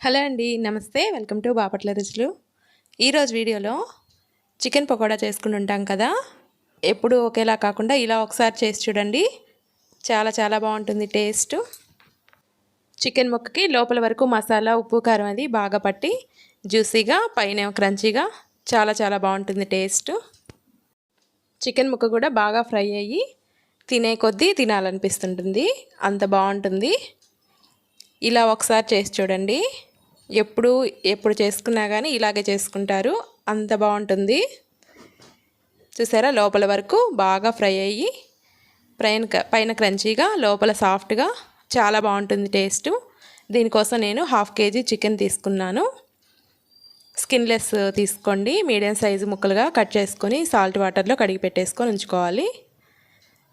Hello అండి, నమస్తే. Welcome to Bapatla రుచులు. ఈరోజు వీడియోలో చికెన్ పకోడా చేసుకుని ఉంటాం కదా. ఎప్పుడు ఒకేలా కాకుండా ఇలా ఒకసారి చేసి చూడండి. చాలా చాలా బాగుంటుంది టేస్ట్. చికెన్ ముక్కకి లోపల వరకు మసాలా, ఉప్పు, కారం అది బాగా పట్టి జ్యూసీగా, పైన క్రంచీగా చాలా చాలా బాగుంటుంది టేస్ట్. చికెన్ ముక్క కూడా బాగా ఫ్రై అయ్యి తినే కొద్దీ తినాలనిపిస్తుంటుంది, అంత బాగుంటుంది. ఇలా ఒకసారి చేసి చూడండి. ఎప్పుడు చేసుకున్నా కానీ ఇలాగే చేసుకుంటారు, అంత బాగుంటుంది. చూసారా, లోపల వరకు బాగా ఫ్రై అయ్యి పైన క్రంచీగా, లోపల సాఫ్ట్గా చాలా బాగుంటుంది టేస్ట్. దీనికోసం నేను 1/2 kg చికెన్ తీసుకున్నాను. స్కిన్లెస్ తీసుకోండి. మీడియం సైజు ముక్కలుగా కట్ చేసుకొని సాల్ట్ వాటర్లో కడిగి పెట్టేసుకొని ఉంచుకోవాలి.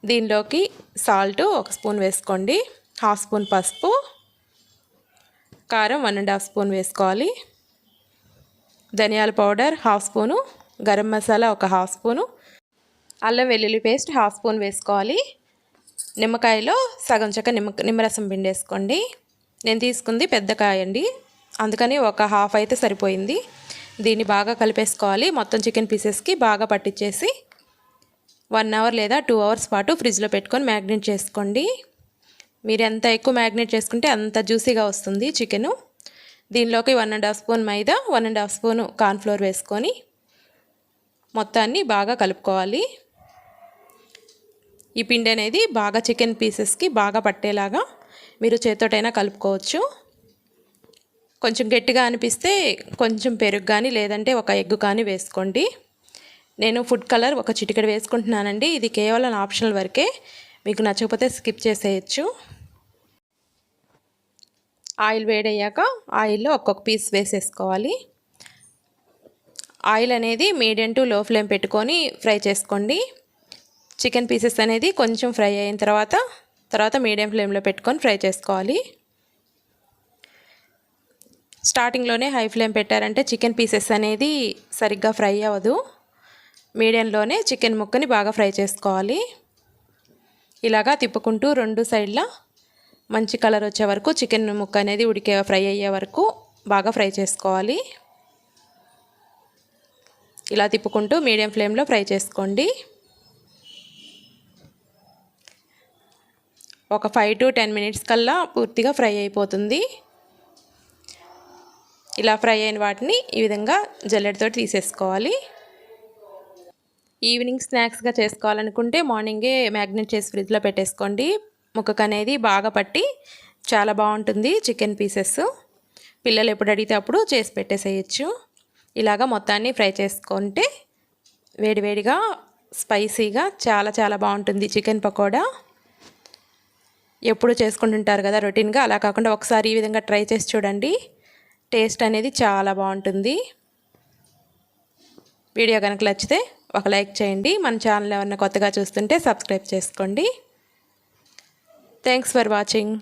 దీనిలోకి సాల్ట్ 1 స్పూన్ వేసుకోండి, 1/2 స్పూన్ పసుపు, కారం 1.5 స్పూన్ వేసుకోవాలి, ధనియాల powder 1/2 spoon, garam masala 1/2 spoon, అల్లం వెల్లుల్లి పేస్ట్ 1/2 స్పూన్ వేసుకోవాలి. నిమ్మకాయలో సగం చెక్క నిమ్మరసం పిండేసుకోండి. నేను తీసుకుంది పెద్ద కాయ అండి, అందుకని 1/2 అయితే సరిపోయింది. దీన్ని బాగా కలిపేసుకోవాలి. మొత్తం చికెన్ పీసెస్కి బాగా పట్టించేసి 1 అవర్ లేదా 2 అవర్స్ పాటు ఫ్రిడ్జ్లో పెట్టుకొని మ్యాగ్నేట్ చేసుకోండి. మీరు ఎంత ఎక్కువ మ్యాగ్నేట్ చేసుకుంటే అంత జ్యూసీగా వస్తుంది చికెను. దీనిలోకి 1.5 స్పూన్ మైదా, 1.5 స్పూను కార్న్ఫ్లోర్ వేసుకొని మొత్తాన్ని బాగా కలుపుకోవాలి. ఈ పిండి అనేది బాగా చికెన్ పీసెస్కి బాగా పట్టేలాగా మీరు చేత్తోటైనా కలుపుకోవచ్చు. కొంచెం గట్టిగా అనిపిస్తే కొంచెం పెరుగు కానీ లేదంటే 1 ఎగ్ కానీ వేసుకోండి. నేను ఫుడ్ కలర్ 1 చిటికెడు వేసుకుంటున్నానండి. ఇది కేవలం ఆప్షనల్ వరకే, మీకు నచ్చకపోతే స్కిప్ చేసేయచ్చు. ఆయిల్ వేడయ్యాక ఆయిల్లో ఒక్కొక్క పీస్ వేసేసుకోవాలి. ఆయిల్ అనేది మీడియం టు లో ఫ్లేమ్ పెట్టుకొని ఫ్రై చేసుకోండి. చికెన్ పీసెస్ అనేది కొంచెం ఫ్రై అయిన తర్వాత మీడియం ఫ్లేమ్లో పెట్టుకొని ఫ్రై చేసుకోవాలి. స్టార్టింగ్లోనే హై ఫ్లేమ్ పెట్టారంటే చికెన్ పీసెస్ అనేది సరిగ్గా ఫ్రై అవ్వదు. మీడియంలోనే చికెన్ ముక్కని బాగా ఫ్రై చేసుకోవాలి. ఇలాగా తిప్పుకుంటూ 2 సైడ్ల మంచి కలర్ వచ్చే వరకు చికెన్ ముక్క అనేది ఫ్రై అయ్యే వరకు బాగా ఫ్రై చేసుకోవాలి. ఇలా తిప్పుకుంటూ మీడియం ఫ్లేమ్లో ఫ్రై చేసుకోండి. ఒక 5 to 10 మినిట్స్ కల్లా పూర్తిగా ఫ్రై అయిపోతుంది. ఇలా ఫ్రై అయిన వాటిని ఈ విధంగా జల్లెడతో తీసేసుకోవాలి. ఈవినింగ్ స్నాక్స్గా చేసుకోవాలనుకుంటే మార్నింగే మ్యాగ్నేట్ చేసి ఫ్రిడ్జ్లో పెట్టేసుకోండి. ముక్కకు అనేది బాగా పట్టి చాలా బాగుంటుంది చికెన్ పీసెస్. పిల్లలు ఎప్పుడు అడిగితే అప్పుడు చేసి పెట్టేసేయచ్చు. ఇలాగా మొత్తాన్ని ఫ్రై చేసుకుంటే వేడివేడిగా స్పైసీగా చాలా చాలా బాగుంటుంది చికెన్ పకోడా. ఎప్పుడు చేసుకుంటుంటారు కదా రొటీన్గా, అలా కాకుండా ఒకసారి ఈ విధంగా ట్రై చేసి చూడండి. టేస్ట్ అనేది చాలా బాగుంటుంది. వీడియో కనుక నచ్చితే ఒక లైక్ చేయండి. మన ఛానల్ ఏమన్నా కొత్తగా చూస్తుంటే సబ్స్క్రైబ్ చేసుకోండి. Thanks for watching.